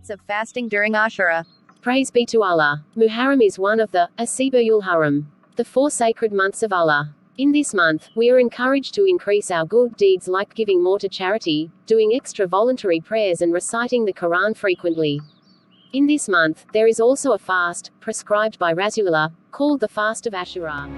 Merits of fasting during Ashura. Praise be to Allah. Muharram is one of the Asibul Haram, the 4 sacred months of Allah. In this month, we are encouraged to increase our good deeds like giving more to charity, doing extra voluntary prayers and reciting the Quran frequently. In this month, there is also a fast, prescribed by Rasulullah, called the Fast of Ashura.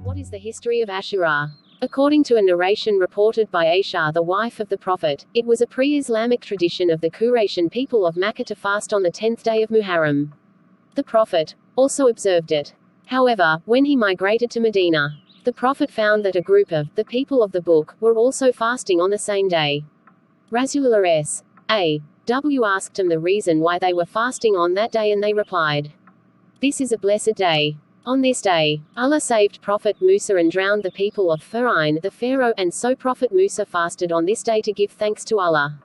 What is the history of Ashura? According to a narration reported by Aisha, the wife of the Prophet, it was a pre-Islamic tradition of the Quraysh people of Makkah to fast on the 10th day of Muharram. The Prophet also observed it. However, when he migrated to Medina, the Prophet found that a group of the people of the book were also fasting on the same day. Rasulullah s.a.w. asked them the reason why they were fasting on that day, and they replied, "This is a blessed day. On this day, Allah saved Prophet Musa and drowned the people of Fir'aun, the Pharaoh, and so Prophet Musa fasted on this day to give thanks to Allah."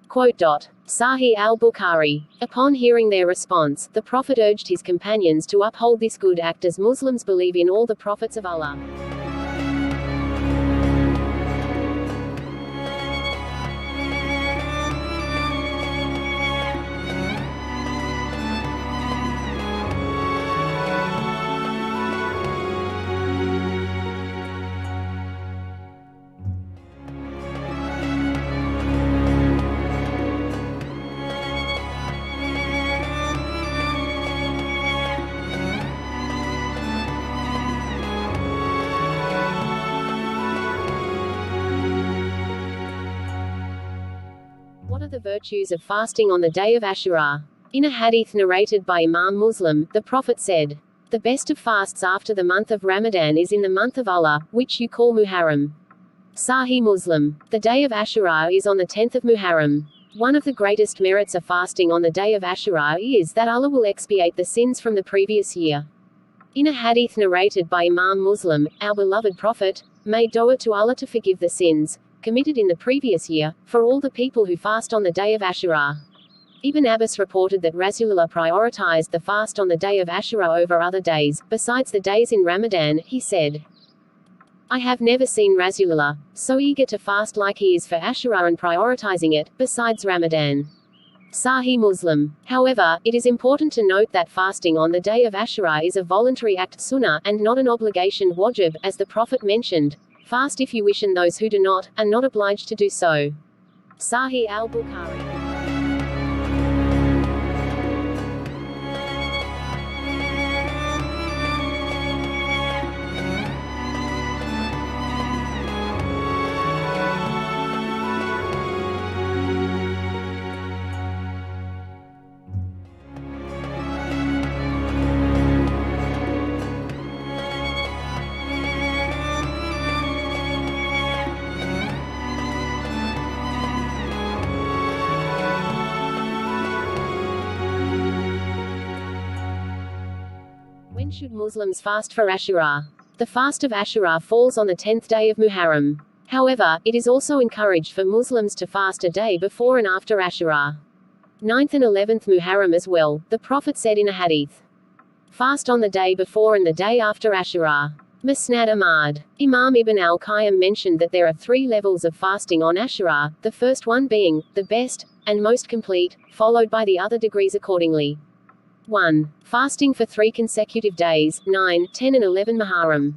Sahih al-Bukhari. Upon hearing their response, the Prophet urged his companions to uphold this good act, as Muslims believe in all the prophets of Allah. What are the virtues of fasting on the day of Ashura? In a hadith narrated by Imam Muslim, the Prophet said, "The best of fasts after the month of Ramadan is in the month of Allah, which you call Muharram." Sahih Muslim. The day of Ashura is on the 10th of Muharram. One of the greatest merits of fasting on the day of Ashura is that Allah will expiate the sins from the previous year. In a hadith narrated by Imam Muslim, our beloved Prophet made dua to Allah to forgive the sins committed in the previous year, for all the people who fast on the day of Ashura. Ibn Abbas reported that Rasulullah prioritized the fast on the day of Ashura over other days, besides the days in Ramadan. He said, "I have never seen Rasulullah so eager to fast like he is for Ashura and prioritizing it, besides Ramadan." Sahih Muslim. However, it is important to note that fasting on the day of Ashura is a voluntary act sunnah, and not an obligation wajib, as the Prophet mentioned, "Fast if you wish, and those who do not, are not obliged to do so." Sahih al-Bukhari. When should Muslims fast for Ashura? The fast of Ashura falls on the 10th day of Muharram. However, it is also encouraged for Muslims to fast a day before and after Ashura. 9th and 11th Muharram as well. The Prophet said in a hadith, "Fast on the day before and the day after Ashura." Musnad Ahmad. Imam Ibn al-Qayyim mentioned that there are 3 levels of fasting on Ashura, the first one being the best and most complete, followed by the other degrees accordingly. 1. Fasting for 3 consecutive days, 9, 10 and 11 Muharram.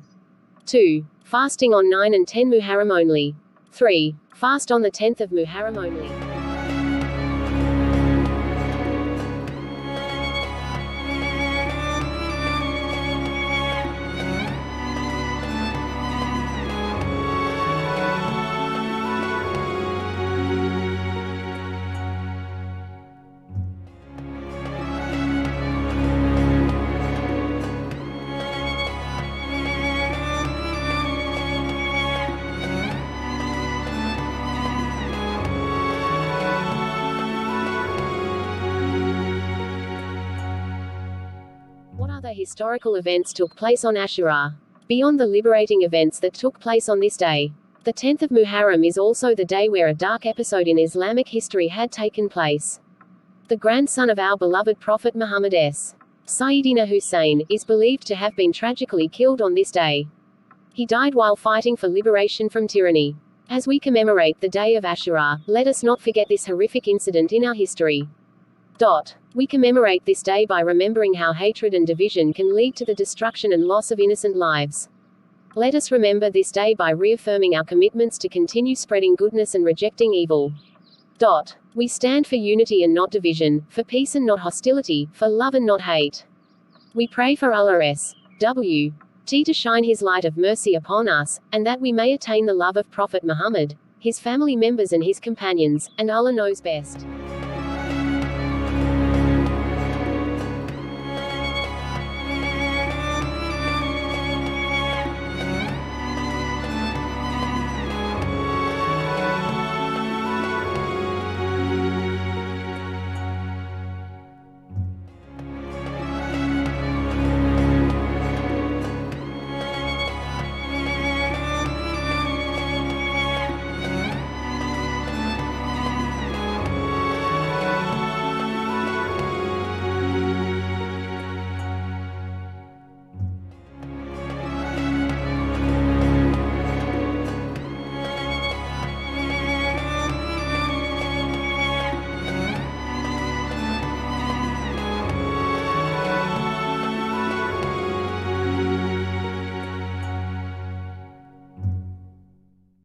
2. Fasting on 9 and 10 Muharram only. 3. Fast on the 10th of Muharram only. What other historical events took place on Ashura? Beyond the liberating events that took place on this day, the 10th of Muharram is also the day where a dark episode in Islamic history had taken place. The grandson of our beloved Prophet Muhammad Sayyidina Hussein, is believed to have been tragically killed on this day. He died while fighting for liberation from tyranny. As we commemorate the day of Ashura, let us not forget this horrific incident in our history. We commemorate this day by remembering how hatred and division can lead to the destruction and loss of innocent lives. Let us remember this day by reaffirming our commitments to continue spreading goodness and rejecting evil. We stand for unity and not division, for peace and not hostility, for love and not hate. We pray for Allah's to shine His light of mercy upon us, and that we may attain the love of Prophet Muhammad, his family members and his companions, and Allah knows best.